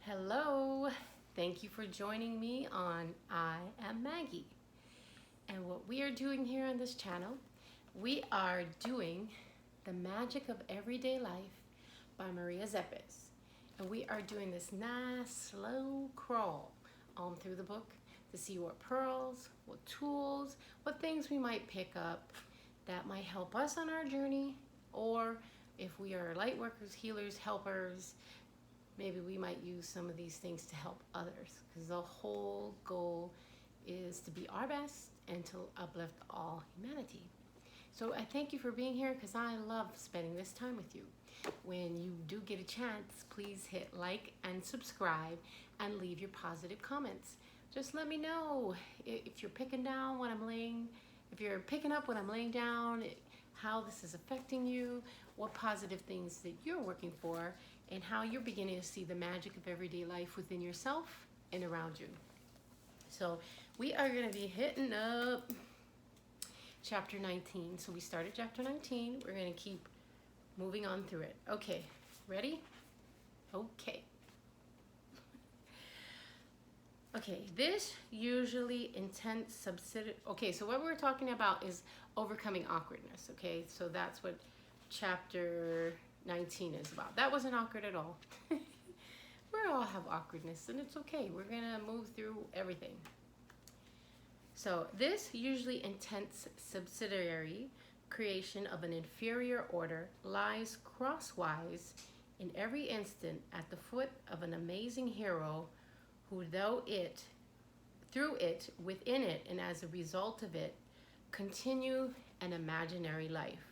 Hello, thank you for joining me on I Am Maggie. And what we are doing here on this channel, we are doing The Magic of Everyday Life by Maria Szepes. And we are doing this nice slow crawl on through the book to see what pearls, what tools, what things we might pick up that might help us on our journey, or if we are light workers, healers, helpers, maybe we might use some of these things to help others, because the whole goal is to be our best and to uplift all humanity. So I thank you for being here, because I love spending this time with you. When you do get a chance, please hit like and subscribe and leave your positive comments. Just let me know if you're picking down what I'm laying, if you're picking up what I'm laying down, how this is affecting you, what positive things that you're working for, and how you're beginning to see the magic of everyday life within yourself and around you. So we are going to be hitting up chapter 19. So we started chapter 19. We're going to keep moving on through it. Okay, ready? Okay. Okay, this usually intense subsidiary. Okay, so what we're talking about is overcoming awkwardness. Okay, so that's what chapter 19 is about. That wasn't awkward at all. We all have awkwardness, and it's okay. We're gonna move through everything. So this usually intense subsidiary creation of an inferior order lies crosswise in every instant at the foot of an amazing hero who, through it, within it, and as a result of it, continue an imaginary life.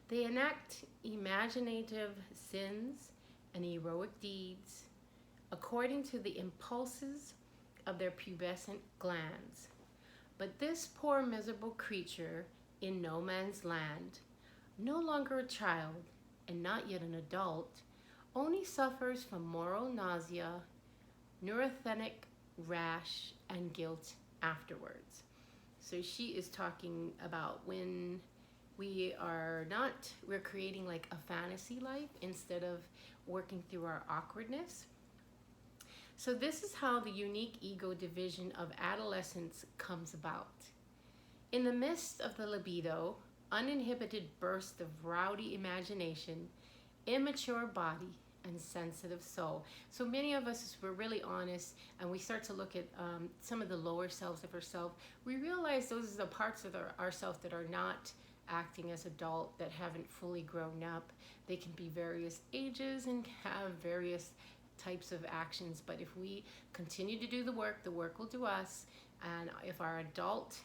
They enact imaginative sins and heroic deeds according to the impulses of their pubescent glands. But this poor miserable creature in no man's land, no longer a child and not yet an adult, only suffers from moral nausea, neurasthenic rash, and guilt afterwards. So she is talking about when we're creating like a fantasy life instead of working through our awkwardness. So this is how the unique ego division of adolescence comes about. In the midst of the libido, uninhibited burst of rowdy imagination, immature body, and sensitive soul. So many of us, if we're really honest and we start to look at some of the lower selves of ourselves, we realize those are the parts of ourselves that are not acting as adult, that haven't fully grown up. They can be various ages and have various types of actions, but if we continue to do the work will do us. And if our adult,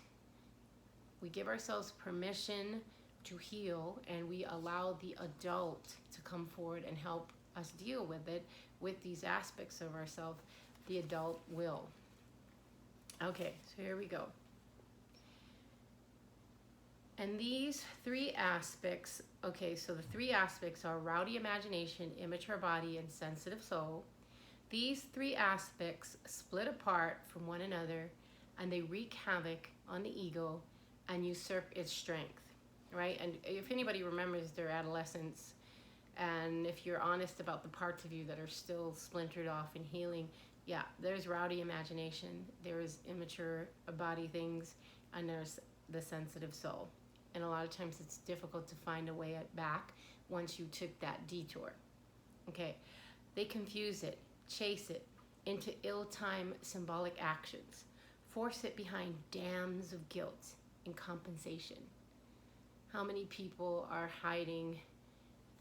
we give ourselves permission to heal, and we allow the adult to come forward and help us deal with it, with these aspects of ourselves, the adult will. Okay, so here we go. And these three aspects, okay, so the three aspects are rowdy imagination, immature body, and sensitive soul. These three aspects split apart from one another, and they wreak havoc on the ego and usurp its strength, right? And if anybody remembers their adolescence, and if you're honest about the parts of you that are still splintered off and healing, yeah, there's rowdy imagination, there is immature body things, and there's the sensitive soul. And a lot of times it's difficult to find a way back once you took that detour. Okay, they confuse it, chase it into ill-timed symbolic actions, force it behind dams of guilt and compensation. How many people are hiding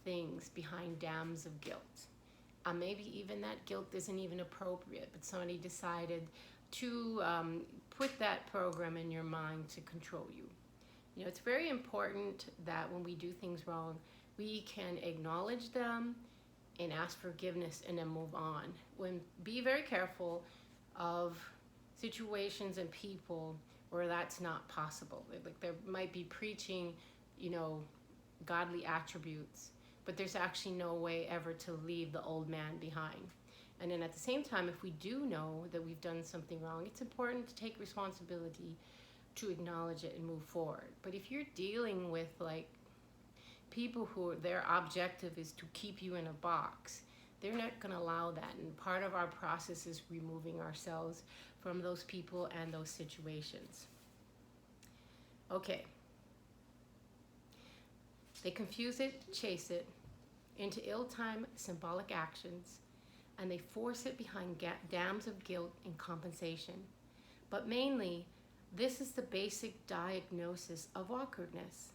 things behind dams of guilt? Maybe even that guilt isn't even appropriate, but somebody decided to put that program in your mind to control you. You know, it's very important that when we do things wrong, we can acknowledge them and ask forgiveness and then move on. Be very careful of situations and people where that's not possible. Like there might be preaching, you know, godly attributes, but there's actually no way ever to leave the old man behind. And then at the same time, if we do know that we've done something wrong, it's important to take responsibility, to acknowledge it and move forward. But if you're dealing with like people who their objective is to keep you in a box, They're not going to allow that. And part of our process is removing ourselves from those people and those situations. Okay. They confuse it, chase it into ill-timed symbolic actions, and they force it behind dams of guilt and compensation. But mainly, this is the basic diagnosis of awkwardness.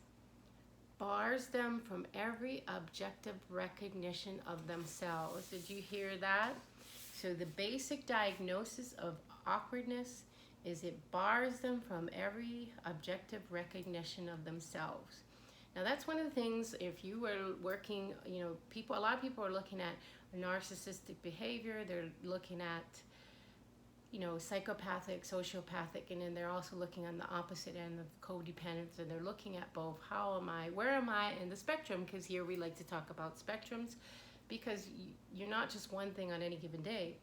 Bars them from every objective recognition of themselves. Did you hear that? So the basic diagnosis of awkwardness is it bars them from every objective recognition of themselves. Now that's one of the things, if you were working, a lot of people are looking at narcissistic behavior, they're looking at, psychopathic, sociopathic, and then they're also looking on the opposite end of codependence, and they're looking at both. Where am I in the spectrum? Because here we like to talk about spectrums, because you're not just one thing on any given day,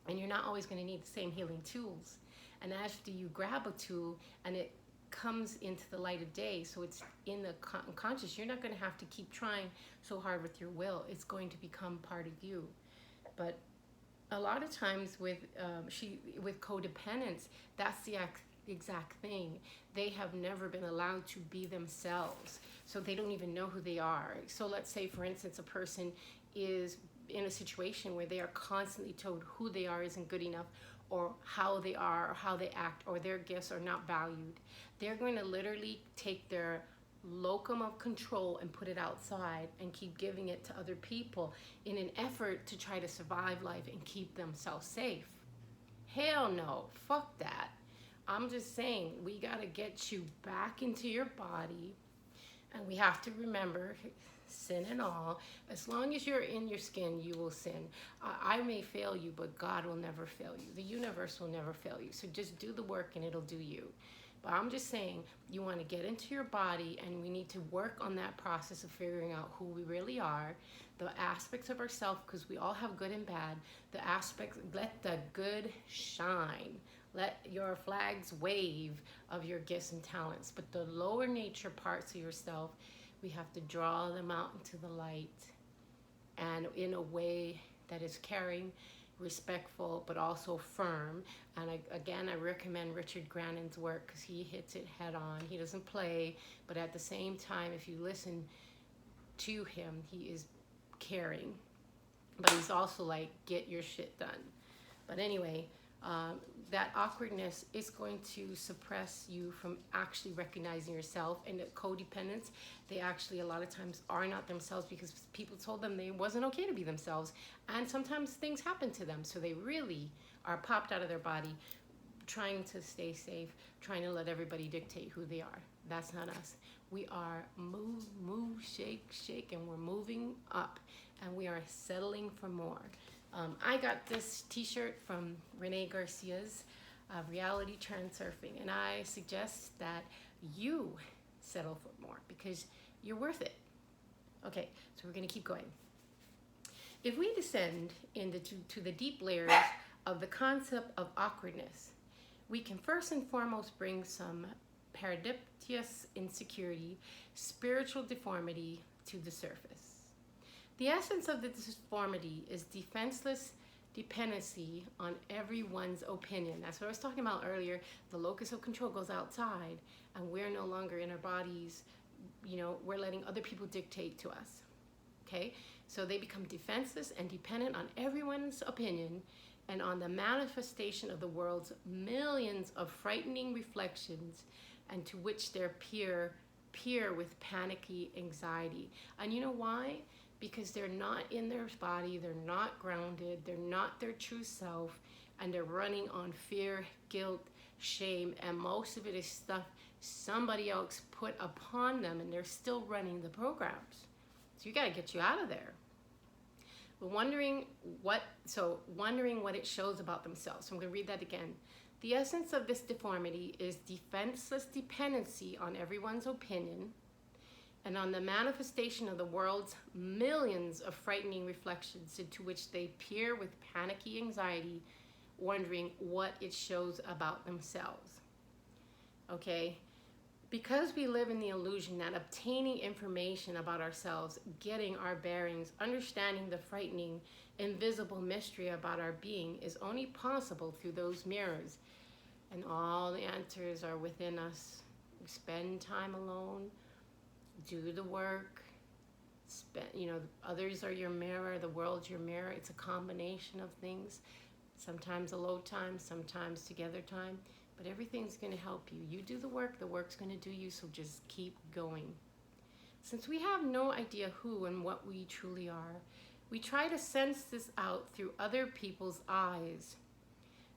and you're not always going to need the same healing tools. And after you grab a tool and it comes into the light of day, so it's in the conscious, you're not going to have to keep trying so hard with your will. It's going to become part of you. But a lot of times with codependence, that's the exact thing. They have never been allowed to be themselves, so they don't even know who they are. So let's say, for instance, a person is in a situation where they are constantly told who they are isn't good enough, or how they are, or how they act, or their gifts are not valued. They're going to literally take their locum of control and put it outside and keep giving it to other people in an effort to try to survive life and keep themselves safe. Hell no, fuck that. I'm just saying, we gotta get you back into your body, and we have to remember, sin and all, as long as you're in your skin, you will sin. I may fail you, but God will never fail you. The universe will never fail you. So just do the work and it'll do you. But I'm just saying, you want to get into your body, and we need to work on that process of figuring out who we really are, the aspects of ourselves, because we all have good and bad. The aspects, let the good shine. Let your flags wave of your gifts and talents. But the lower nature parts of yourself, we have to draw them out into the light, and in a way that is caring, respectful, but also firm. And I recommend Richard Grannon's work, because he hits it head on. He doesn't play, but at the same time, if you listen to him, he is caring, but he's also like, get your shit done. But anyway, that awkwardness is going to suppress you from actually recognizing yourself. And the codependents, they actually a lot of times are not themselves because people told them they wasn't okay to be themselves, and sometimes things happen to them, so they really are popped out of their body, trying to stay safe, trying to let everybody dictate who they are. That's not us. We are move, shake, shake, and we're moving up, and we are settling for more. I got this t-shirt from Renee Garcia's Reality Transurfing, and I suggest that you settle for more because you're worth it. Okay, so we're going to keep going. If we descend to the deep layers of the concept of awkwardness, we can first and foremost bring some paradiptious insecurity, spiritual deformity to the surface. The essence of the deformity is defenseless dependency on everyone's opinion. That's what I was talking about earlier. The locus of control goes outside, and we're no longer in our bodies. We're letting other people dictate to us. Okay? So they become defenseless and dependent on everyone's opinion and on the manifestation of the world's millions of frightening reflections, and to which they're peer with panicky anxiety. And you know why? Because they're not in their body, they're not grounded, they're not their true self, and they're running on fear, guilt, shame, and most of it is stuff somebody else put upon them, and they're still running the programs. So you got to get you out of there. But wondering what it shows about themselves. So I'm going to read that again. The essence of this deformity is defenseless dependency on everyone's opinion and on the manifestation of the world's millions of frightening reflections, into which they peer with panicky anxiety, wondering what it shows about themselves. Okay? Because we live in the illusion that obtaining information about ourselves, getting our bearings, understanding the frightening, invisible mystery about our being is only possible through those mirrors. And all the answers are within us. Spend time alone, do the work, others are your mirror, the world's your mirror. It's a combination of things. Sometimes alone time, sometimes together time. But everything's going to help you. You do the work's going to do you, so just keep going. Since we have no idea who and what we truly are, we try to sense this out through other people's eyes,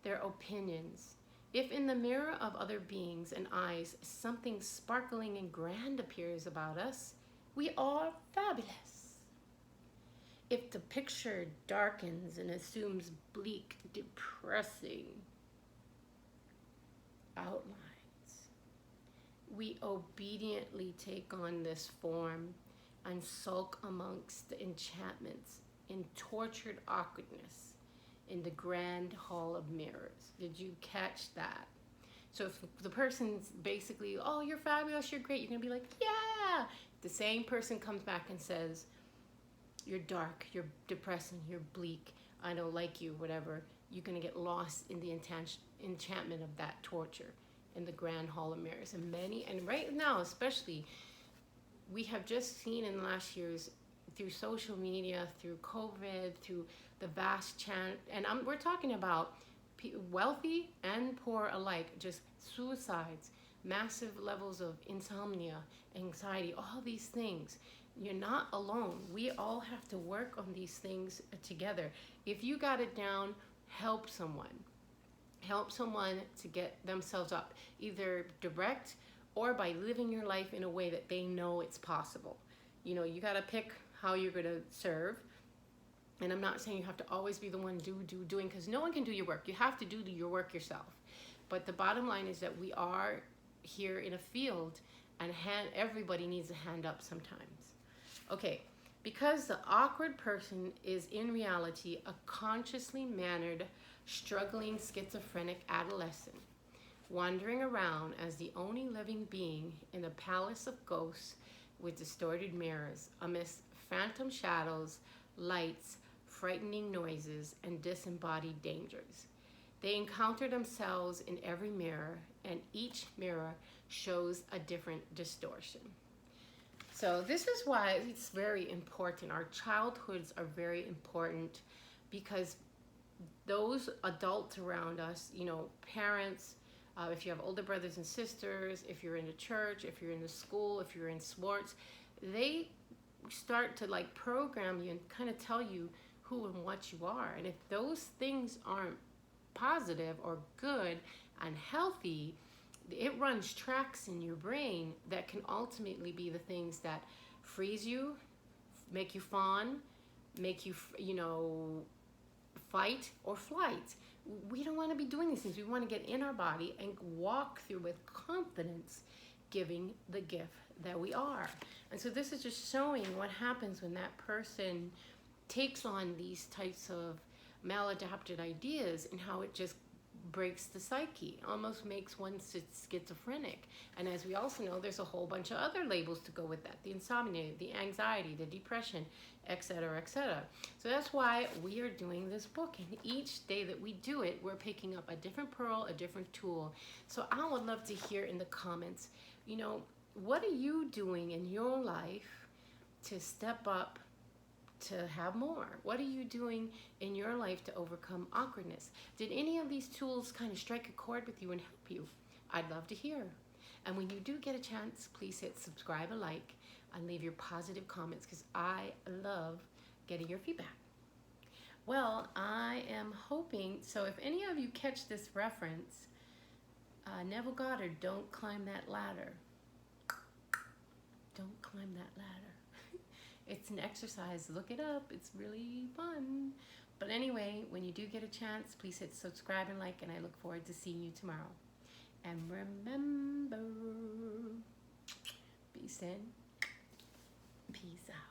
their opinions. If in the mirror of other beings and eyes something sparkling and grand appears about us, we are fabulous. If the picture darkens and assumes bleak, depressing outlines, we obediently take on this form and sulk amongst the enchantments in tortured awkwardness in the grand hall of mirrors. Did you catch that? So if the person's basically, oh, you're fabulous, you're great, you're gonna be like, yeah. The same person comes back and says, you're dark, you're depressing, you're bleak, I don't like you, whatever. You're gonna get lost in the enchantment of that torture in the grand hall of mirrors. And right now especially, we have just seen in the last years through social media, through COVID, through the vast and we're talking about wealthy and poor alike, just suicides, massive levels of insomnia, anxiety, all these things. You're not alone. We all have to work on these things together. If you got it down, help someone. Help someone to get themselves up, either direct or by living your life in a way that they know it's possible. You got to pick how you're going to serve. And I'm not saying you have to always be the one doing, because no one can do your work. You have to do your work yourself. But the bottom line is that we are here in a field, and everybody needs a hand up sometimes. Okay, because the awkward person is in reality a consciously mannered, struggling schizophrenic adolescent, wandering around as the only living being in a palace of ghosts with distorted mirrors, amidst phantom shadows, lights, frightening noises, and disembodied dangers. They encounter themselves in every mirror, and each mirror shows a different distortion. So this is why it's very important. Our childhoods are very important, because those adults around us, parents, if you have older brothers and sisters, if you're in the church, if you're in the school, if you're in sports, they start to program you and kind of tell you who and what you are. And if those things aren't positive or good and healthy, it runs tracks in your brain that can ultimately be the things that freeze you, make you fawn, make you, fight or flight. We don't want to be doing these things. We want to get in our body and walk through with confidence, giving the gift that we are. And so this is just showing what happens when that person takes on these types of maladapted ideas, and how it just breaks the psyche, almost makes one schizophrenic. And as we also know, there's a whole bunch of other labels to go with that: the insomnia, the anxiety, the depression, etc., etc. So that's why we are doing this book, and each day that we do it, we're picking up a different pearl, a different tool. So I would love to hear in the comments, what are you doing in your life to step up, to have more? What are you doing in your life to overcome awkwardness? Did any of these tools kind of strike a chord with you and help you? I'd love to hear. And when you do get a chance, please hit subscribe and like, and leave your positive comments, because I love getting your feedback. Well, I am hoping, so if any of you catch this reference, Neville Goddard, don't climb that ladder. Don't climb that ladder. It's an exercise. Look it up. It's really fun. But anyway, when you do get a chance, please hit subscribe and like, and I look forward to seeing you tomorrow. And remember, peace in, peace out.